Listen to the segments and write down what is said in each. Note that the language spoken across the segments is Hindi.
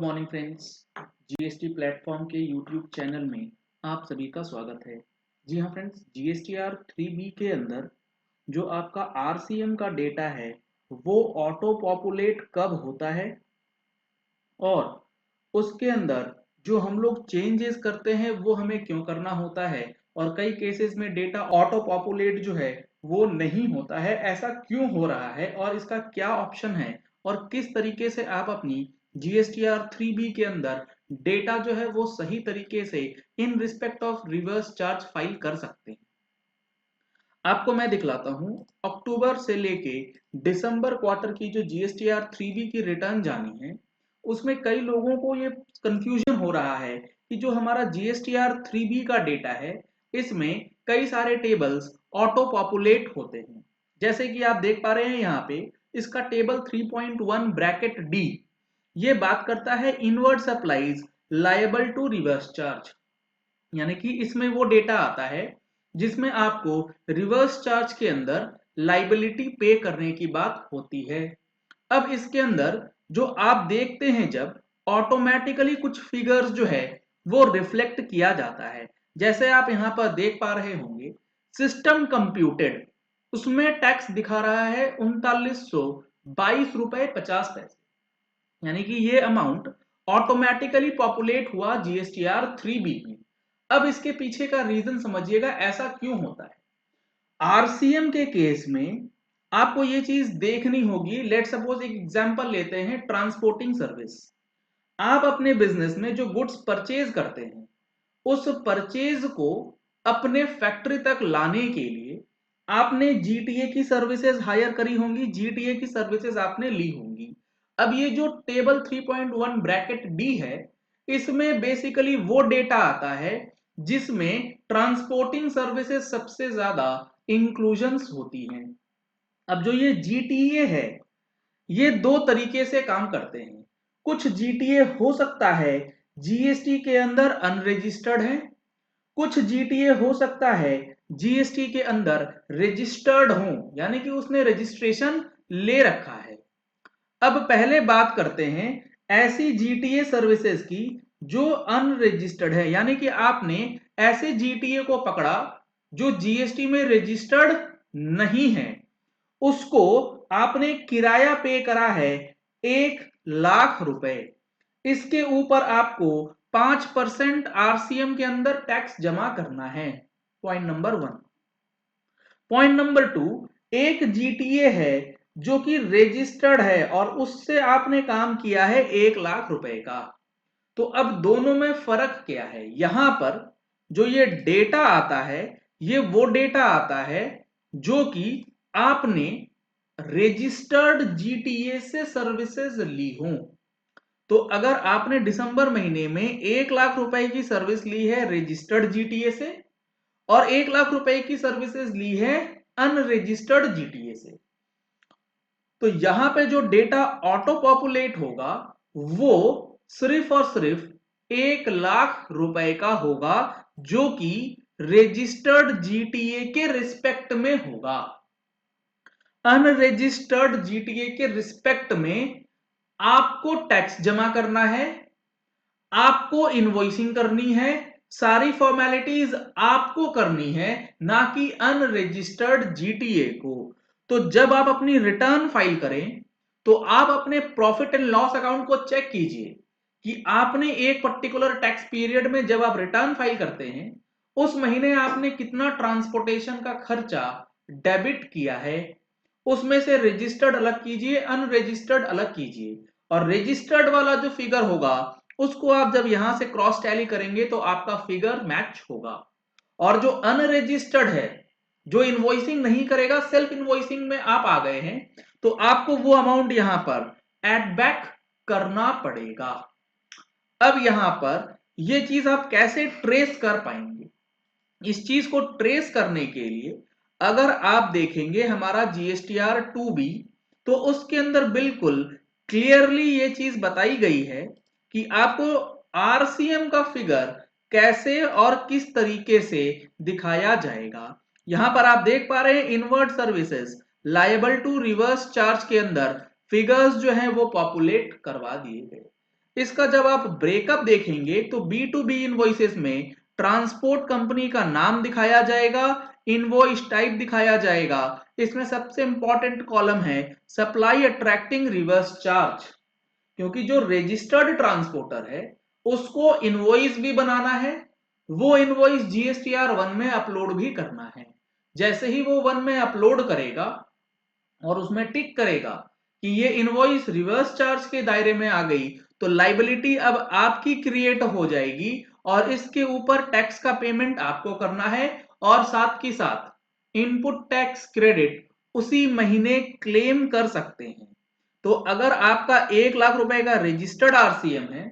Good morning friends. GST platform के यूट्यूब चैनल में आप सभी का स्वागत है। जी हाँ फ्रेंड्स, जीएसटीआर 3B के अंदर जो आपका आरसीएम का डेटा है वो ऑटो पॉपुलेट कब होता है और उसके अंदर जो हम लोग चेंजेस करते हैं वो हमें क्यों करना होता है, और कई केसेस में डेटा ऑटो पॉपुलेट जो है वो नहीं होता है, ऐसा क्यों हो रहा है और इसका क्या ऑप्शन है और किस तरीके से आप अपनी जीएसटीआर 3B के अंदर डेटा जो है वो सही तरीके से in respect of reverse charge file कर सकते हैं। आपको मैं दिखलाता हूं, अक्टूबर से लेके दिसंबर क्वार्टर की जो जीएसटीआर 3B की रिटर्न जानी है उसमें कई लोगों को ये कंफ्यूजन हो रहा है कि जो हमारा जीएसटीआर 3B का डेटा है इसमें कई सारे टेबल्स ऑटो पॉपुलेट होते हैं। जैसे कि आप देख पा रहे हैं यहाँ पे इसका टेबल 3.1 ब्रैकेट डी ये बात करता है inward supplies liable to reverse charge, यानी कि इसमें वो डेटा आता है जिसमें आपको रिवर्स चार्ज के अंदर लाइबिलिटी पे करने की बात होती है। अब इसके अंदर जो आप देखते हैं जब ऑटोमेटिकली कुछ फिगर्स जो है वो रिफ्लेक्ट किया जाता है, जैसे आप यहां पर देख पा रहे होंगे सिस्टम कंप्यूटेड, उसमें टैक्स दिखा रहा है 3922 रुपए 50 पैसे, यानी कि ये अमाउंट ऑटोमेटिकली पॉपुलेट हुआ जीएसटीआर 3B में। अब इसके पीछे का रीजन समझिएगा ऐसा क्यों होता है। आरसीएम के केस में आपको ये चीज देखनी होगी। लेट सपोज एक एग्जांपल लेते हैं, ट्रांसपोर्टिंग सर्विस। आप अपने बिजनेस में जो गुड्स परचेज करते हैं उस परचेज को अपने फैक्ट्री तक लाने के लिए आपने जीटीए की सर्विसेज हायर करी होंगी, जीटीए की सर्विसेज आपने ली होंगी। अब ये जो टेबल 3.1 ब्रैकेट डी है इसमें बेसिकली वो डेटा आता है जिसमें ट्रांसपोर्टिंग सर्विसेज सबसे ज्यादा इंक्लूजन्स होती हैं। अब जो ये जीटीए है ये दो तरीके से काम करते हैं। कुछ जीटीए हो सकता है जीएसटी के अंदर अनरजिस्टर्ड है, कुछ जीटीए हो सकता है जीएसटी के अंदर रजिस्टर्ड हो, यानी कि उसने रजिस्ट्रेशन ले रखा है। अब पहले बात करते हैं ऐसी जीटीए सर्विसेज की जो अनरजिस्टर्ड है, यानी कि आपने ऐसे जीटीए को पकड़ा जो जीएसटी में रजिस्टर्ड नहीं है, उसको आपने किराया पे करा है 1,00,000 रुपए। इसके ऊपर आपको 5% आरसीएम के अंदर टैक्स जमा करना है। Point number 1। पॉइंट नंबर 2, एक जीटीए है जो कि रजिस्टर्ड है और उससे आपने काम किया है 1,00,000 रुपए का। तो अब दोनों में फर्क क्या है, यहां पर जो ये डेटा आता है ये वो डेटा आता है जो कि आपने रजिस्टर्ड जीटीए से सर्विसेज ली हो। तो अगर आपने दिसंबर महीने में 1,00,000 रुपए की सर्विस ली है रजिस्टर्ड जीटीए से और 1,00,000 रुपए की सर्विसेज ली है अनरजिस्टर्ड जीटीए से, तो यहां पे जो डेटा ऑटो पॉपुलेट होगा वो सिर्फ और सिर्फ 1,00,000 रुपए का होगा जो कि रजिस्टर्ड जीटीए के रिस्पेक्ट में होगा। अनरजिस्टर्ड जीटीए के रिस्पेक्ट में आपको टैक्स जमा करना है, आपको इनवॉइसिंग करनी है, सारी फॉर्मेलिटीज आपको करनी है, ना कि अनरजिस्टर्ड जीटीए को। तो जब आप अपनी रिटर्न फाइल करें तो आप अपने प्रॉफिट एंड लॉस अकाउंट को चेक कीजिए कि आपने एक पर्टिकुलर टैक्स पीरियड में जब आप रिटर्न फाइल करते हैं उस महीने आपने कितना ट्रांसपोर्टेशन का खर्चा डेबिट किया है, उसमें से रजिस्टर्ड अलग कीजिए, अनरजिस्टर्ड अलग कीजिए, और रजिस्टर्ड वाला जो फिगर होगा उसको आप जब यहां से क्रॉस टैली करेंगे तो आपका फिगर मैच होगा। और जो अनरजिस्टर्ड है, जो इनवॉइसिंग नहीं करेगा, सेल्फ इनवॉइसिंग में आप आ गए हैं, तो आपको वो अमाउंट यहां पर एड बैक करना पड़ेगा। अब यहां पर ये चीज आप कैसे ट्रेस कर पाएंगे, इस चीज को ट्रेस करने के लिए अगर आप देखेंगे हमारा जीएसटीआर 2B तो उसके अंदर बिल्कुल क्लियरली ये चीज बताई गई है कि आपको आरसीएम का फिगर कैसे और किस तरीके से दिखाया जाएगा। यहां पर आप देख पा रहे हैं inward services liable to reverse charge के अंदर फिगर्स जो हैं वो पॉपुलेट करवा दिए गए। इसका जब आप ब्रेकअप देखेंगे तो B2B इनवॉइसेस में ट्रांसपोर्ट कंपनी का नाम दिखाया जाएगा, इनवॉइस टाइप दिखाया जाएगा। इसमें सबसे इंपॉर्टेंट कॉलम है सप्लाई अट्रैक्टिंग रिवर्स चार्ज, क्योंकि जो रजिस्टर्ड ट्रांसपोर्टर है उसको इनवॉइस भी बनाना है, वो इनवॉइस GSTR 1 में अपलोड भी करना है। जैसे ही वो 1 में अपलोड करेगा और उसमें टिक करेगा कि ये इनवॉइस रिवर्स चार्ज के दायरे में आ गई, तो लाइबिलिटी अब आपकी क्रिएट हो जाएगी और इसके ऊपर टैक्स का पेमेंट आपको करना है और साथ ही साथ इनपुट टैक्स क्रेडिट उसी महीने क्लेम कर सकते हैं। तो अगर आपका 1 लाख रुपए का रजिस्टर्ड आरसीएम है,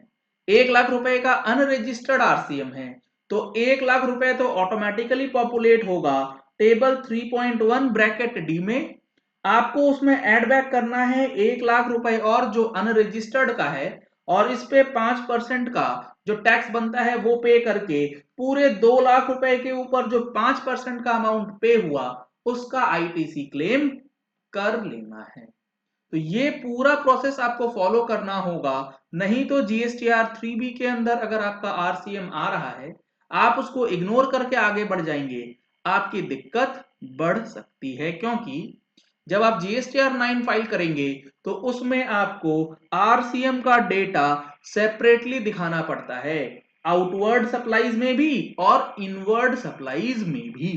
1 लाख रुपए का अनरजिस्टर्ड आरसीएम है, तो 1 लाख रुपए तो ऑटोमेटिकली पॉपुलेट होगा टेबल 3.1 ब्रैकेट डी में। आपको उसमें ऐड बैक करना है 1 लाख रुपए और जो अनरजिस्टर्ड का है, और इस पे 5% का जो टैक्स बनता है वो पे करके पूरे 2 लाख रुपए के ऊपर जो 5% का अमाउंट पे हुआ उसका आईटीसी क्लेम कर लेना है। तो ये पूरा प्रोसेस आपको फॉलो करना होगा, नहीं तो GSTR 3B के अंदर अगर आपका आरसीएम आ रहा है, आप उसको इग्नोर करके आगे बढ़ जाएंगे, आपकी दिक्कत बढ़ सकती है। क्योंकि जब आप GSTR 9 फाइल करेंगे तो उसमें आपको आरसीएम का डेटा सेपरेटली दिखाना पड़ता है, आउटवर्ड सप्लाईज में भी और इनवर्ड सप्लाईज में भी,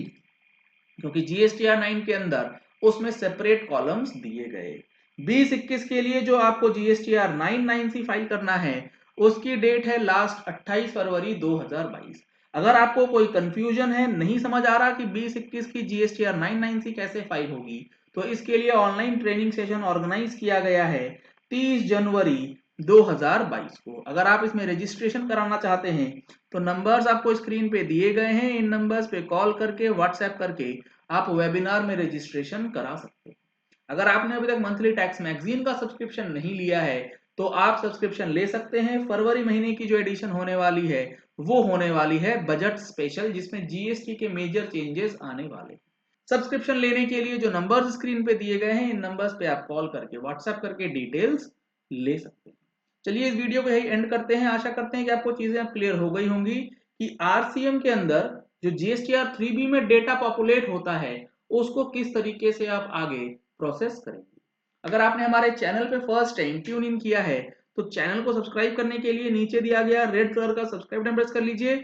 क्योंकि GSTR 9 के अंदर उसमें सेपरेट कॉलम्स दिए गए। 2021 के लिए जो आपको GSTR 99C फाइल करना है उसकी डेट है लास्ट 28 फरवरी 2022। अगर आपको कोई कंफ्यूजन है, नहीं समझ आ रहा कि 2021 की GSTR 99C कैसे फाइल होगी, तो इसके लिए ऑनलाइन ट्रेनिंग सेशन ऑर्गेनाइज किया गया है 30 जनवरी 2022 को। अगर आप इसमें रजिस्ट्रेशन कराना चाहते हैं तो नंबर्स आपको स्क्रीन पे दिए गए हैं, इन नंबर्स पे कॉल करके व्हाट्सएप करके आप वेबिनार में रजिस्ट्रेशन करा सकते हैं। अगर आपने अभी तक मंथली टैक्स मैगजीन का सब्सक्रिप्शन नहीं लिया है तो आप सब्सक्रिप्शन ले सकते हैं। फरवरी महीने की जो एडिशन होने वाली है वो होने वाली है बजट स्पेशल, जिसमें जीएसटी के मेजर चेंजेस आने वाले। सब्सक्रिप्शन लेने के लिए जो नंबर्स स्क्रीन पे दिए गए हैं इन नंबर्स पे आप कॉल करके व्हाट्सएप करके डिटेल्स ले सकते हैं। चलिए इस वीडियो को यही एंड करते हैं। आशा करते हैं कि आपको चीजें अब क्लियर हो गई होंगी कि आरसीएम के अंदर जो GSTR 3B में डेटा पॉपुलेट होता है उसको किस तरीके से आप आगे प्रोसेस करेंगे। अगर आपने हमारे चैनल पे फर्स्ट टाइम ट्यून इन किया है तो चैनल को सब्सक्राइब करने के लिए नीचे दिया गया रेड कलर का सब्सक्राइब बटन प्रेस कर लीजिए,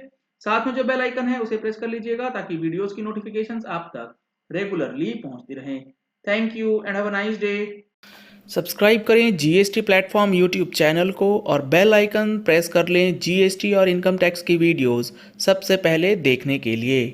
साथ में जो बेल आइकन है उसे प्रेस कर लीजिएगा ताकि वीडियोस की नोटिफिकेशंस आप तक रेगुलरली पहुंचती रहें। Thank you and have a nice day. Subscribe करें जीएसटी प्लेटफॉर्म यूट्यूब चैनल को और बेल आइकन प्रेस कर लें जीएसटी और इनकम टैक्स की वीडियोस सबसे पहले देखने के लिए।